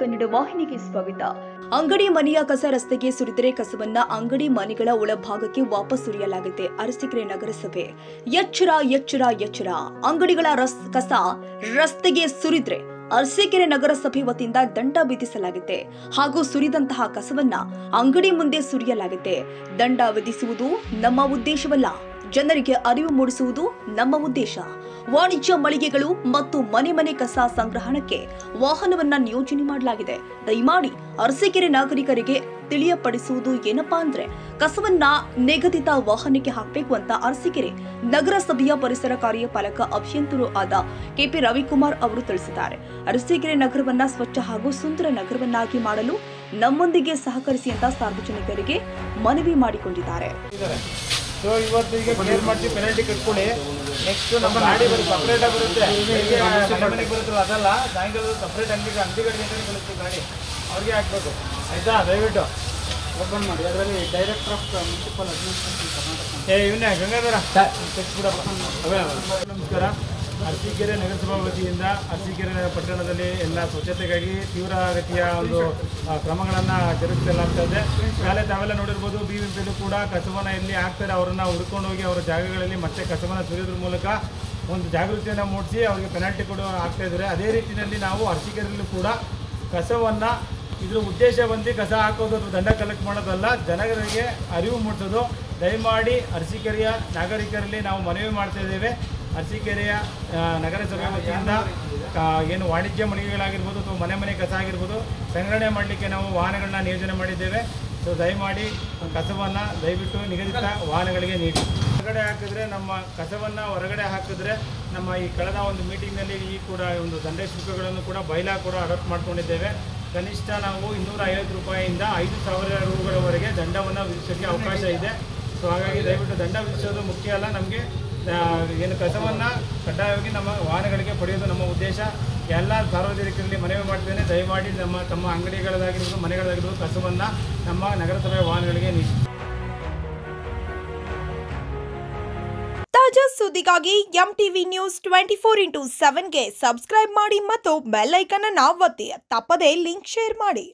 ಕನ್ನಡ ವಾಹಿನಿಗೆ ಸ್ವಾಗತ. ಅಂಗಡಿ ಮನೆಯ ಕಸ ರಸ್ತೆಗೆ ಸುರಿದರೆ ಕಸವನ್ನ ಅಂಗಡಿ ಮನೆಗಳ ಒಳಭಾಗಕ್ಕೆ ವಾಪಸ್ ಸುರಿಯಲಾಗಿದೆ. ಅರಸೀಕೆರೆ ನಗರಸಭೆ ಎಚ್ಚರ ಎಚ್ಚರ ಎಚ್ಚರ. ಅಂಗಡಿಗಳ ಕಸ ರಸ್ತೆಗೆ ಸುರಿದ್ರೆ ಅರಸೀಕೆರೆ ನಗರಸಭೆ ವತಿಯಿಂದ ದಂಡ ವಿಧಿಸಲಾಗಿದೆ. ಹಾಗೂ ಸುರಿದಂತಹ ಕಸವನ್ನ ಅಂಗಡಿ ಮುಂದೆ ಸುರಿಯಲಾಗಿದೆ. ದಂಡ ವಿಧಿಸುವುದು ನಮ್ಮ ಉದ್ದೇಶವಲ್ಲ, ಜನರಿಗೆ ಅರಿವು ಮೂಡಿಸುವುದು ನಮ್ಮ ಉದ್ದೇಶ. ವಾಣಿಜ್ಯ ಮಳಿಗೆಗಳು ಮತ್ತು ಮನೆ ಕಸ ಸಂಗ್ರಹಣಕ್ಕೆ ವಾಹನವನ್ನ ನಿಯೋಜನೆ ಮಾಡಲಾಗಿದೆ. ದಯಮಾಡಿ ಅರಸೀಕೆರೆ ನಾಗರಿಕರಿಗೆ ತಿಳಿಯಪಡಿಸುವುದು ಏನಪ್ಪಾ ಅಂದ್ರೆ ಕಸವನ್ನ ನಿಗದಿತ ವಾಹನಕ್ಕೆ ಹಾಕಬೇಕು ಅಂತ ಅರಸೀಕೆರೆ ನಗರಸಭೆಯ ಪರಿಸರ ಕಾರ್ಯಪಾಲಕ ಅಭಿಯಂತರು ಆದ ಕೆಪಿ ರವಿಕುಮಾರ್ ಅವರು ತಿಳಿಸಿದ್ದಾರೆ. ಅರಸೀಕೆರೆ ನಗರವನ್ನ ಸ್ವಚ್ಛ ಹಾಗೂ ಸುಂದರ ನಗರವನ್ನಾಗಿ ಮಾಡಲು ನಮ್ಮೊಂದಿಗೆ ಸಹಕರಿಸಿ ಅಂತ ಸಾರ್ವಜನಿಕರಿಗೆ ಮನವಿ ಮಾಡಿಕೊಂಡಿದ್ದಾರೆ. ಸೊ ಇವತ್ತು ಈಗ ಕ್ಲಿಯರ್ ಮಾಡ್ತೀವಿ, ಪೆನಾಲ್ಟಿ ಕಟ್ಕೊಳ್ಳಿ. ನೆಕ್ಸ್ಟ್ ನಮ್ಮ ಗಾಡಿ ಸಪ್ರೇಟ್ ಬರುತ್ತೆ, ಮನೆಗೆ ಬರುತ್ತಲ್ಲ ಅದಲ್ಲ, ಸಾಯಂಕಾಲ ಸಪ್ರೇಟ್ ಅಂಗಡಿಗಳಿಗೆ ಬರುತ್ತೆ ಗಾಡಿ, ಅವ್ರಿಗೆ ಹಾಕ್ಬೇಕು ಆಯ್ತಾ. ದಯವಿಟ್ಟು ಓಪನ್ ಮಾಡಿ. ಅದರಲ್ಲಿ director of municipal administration Karnataka ಇವನ್ನೇ ಗಂಗಾಧರ ಬಿಡಪ್ಪ. ನಮಸ್ಕಾರ. ಅರಸೀಕೆರೆ ನಗರಸಭಾ ವತಿಯಿಂದ ಅರಸೀಕೆರೆ ಪಟ್ಟಣದಲ್ಲಿ ಎಲ್ಲ ಸ್ವಚ್ಛತೆಗಾಗಿ ತೀವ್ರಗತಿಯ ಒಂದು ಕ್ರಮಗಳನ್ನು ಜರುಗಿಸಲಾಗ್ತದೆ. ಈಗಾಗಲೇ ತಾವೆಲ್ಲ ನೋಡಿರ್ಬೋದು, BBMPಯಲ್ಲೂ ಕೂಡ ಕಸವನ್ನು ಎಲ್ಲಿ ಹಾಕ್ತಾರೆ ಅವರನ್ನು ಹುಡ್ಕೊಂಡು ಹೋಗಿ ಅವರ ಜಾಗಗಳಲ್ಲಿ ಮತ್ತೆ ಕಸವನ್ನು ಸುರಿಯೋದ್ರ ಮೂಲಕ ಒಂದು ಜಾಗೃತಿಯನ್ನು ಮೂಡಿಸಿ ಅವರಿಗೆ ಪೆನಾಲ್ಟಿ ಕೂಡ ಆಗ್ತಾ ಇದ್ದಾರೆ. ಅದೇ ರೀತಿಯಲ್ಲಿ ನಾವು ಅರಸೀಕೆರೆಯಲ್ಲೂ ಕೂಡ ಕಸವನ್ನು ಇದ್ರ ಉದ್ದೇಶ ಬಂದು ಕಸ ಹಾಕೋದು ಅಥವಾ ದಂಡ ಕಲೆಕ್ಟ್ ಮಾಡೋದಲ್ಲ, ಜನರಿಗೆ ಅರಿವು ಮೂಡಿಸೋದು. ದಯಮಾಡಿ ಅರಸೀಕೆರೆಯ ನಾಗರಿಕರಲ್ಲಿ ನಾವು ಮನವಿ ಮಾಡ್ತಾ ಇದ್ದೇವೆ. ಅರಸೀಕೆರೆಯ ನಗರಸಭೆ ವತಿಯಿಂದ ಏನು ವಾಣಿಜ್ಯ ಮಳಿಗೆಗಳಾಗಿರ್ಬೋದು ಅಥವಾ ಮನೆ ಕಸ ಆಗಿರ್ಬೋದು ಸಂಗ್ರಹಣೆ ಮಾಡಲಿಕ್ಕೆ ನಾವು ವಾಹನಗಳನ್ನ ನಿಯೋಜನೆ ಮಾಡಿದ್ದೇವೆ. ಸೊ ದಯಮಾಡಿ ಕಸವನ್ನು ದಯವಿಟ್ಟು ನಿಗದಿತ ವಾಹನಗಳಿಗೆ ನೀಡಿ. ಹೊರಗಡೆ ಹಾಕಿದ್ರೆ ನಮ್ಮ ಕಸವನ್ನು ಹೊರಗಡೆ ಹಾಕಿದ್ರೆ ನಮ್ಮ ಈ ಕಳೆದ ಒಂದು ಮೀಟಿಂಗ್ನಲ್ಲಿ ಈ ಕೂಡ ಒಂದು ದಂಡ ಶುಲ್ಕಗಳನ್ನು ಕೂಡ ಬೈಲಾ ಕೂಡ ಅಡಾಪ್ಟ್ ಮಾಡ್ಕೊಂಡಿದ್ದೇವೆ. ಕನಿಷ್ಠ ನಾವು 250 ರೂಪಾಯಿಯಿಂದ 5,000 ರೂಗಳವರೆಗೆ ದಂಡವನ್ನು ವಿಧಿಸೋಕ್ಕೆ ಅವಕಾಶ ಇದೆ. ಸೊ ಹಾಗಾಗಿ ದಯವಿಟ್ಟು ದಂಡ ವಿಧಿಸೋದು ಮುಖ್ಯ ಅಲ್ಲ, ನಮಗೆ ಏನು ಕಸವನ್ನು ಕಡ್ಡಾಯವಾಗಿ ನಮ್ಮ ವಾಹನಗಳಿಗೆ ಪಡೆಯೋದು ನಮ್ಮ ಉದ್ದೇಶ. ಎಲ್ಲ ಸಾರ್ವಜನಿಕರಲ್ಲಿ ಮನವಿ ಮಾಡ್ತೇನೆ, ದಯಮಾಡಿ ತಮ್ಮ ಅಂಗಡಿಗಳದಾಗಿರ್ಬೋದು ಮನೆಗಳದಾಗಿರ್ಬೋದು ಕಸವನ್ನು ನಮ್ಮ ನಗರಸಭೆ ವಾಹನಗಳಿಗೆ ನೀಡಿ. ತಾಜಾ ಸುದ್ದಿಗಾಗಿ MTV ನ್ಯೂಸ್ 24x7ಗೆ ಸಬ್ಸ್ಕ್ರೈಬ್ ಮಾಡಿ ಮತ್ತು ಬೆಲ್ ಐಕಾನ್ ಅನ್ನು ಒತ್ತಿ. ತಪ್ಪದೇ ಲಿಂಕ್ ಶೇರ್ ಮಾಡಿ.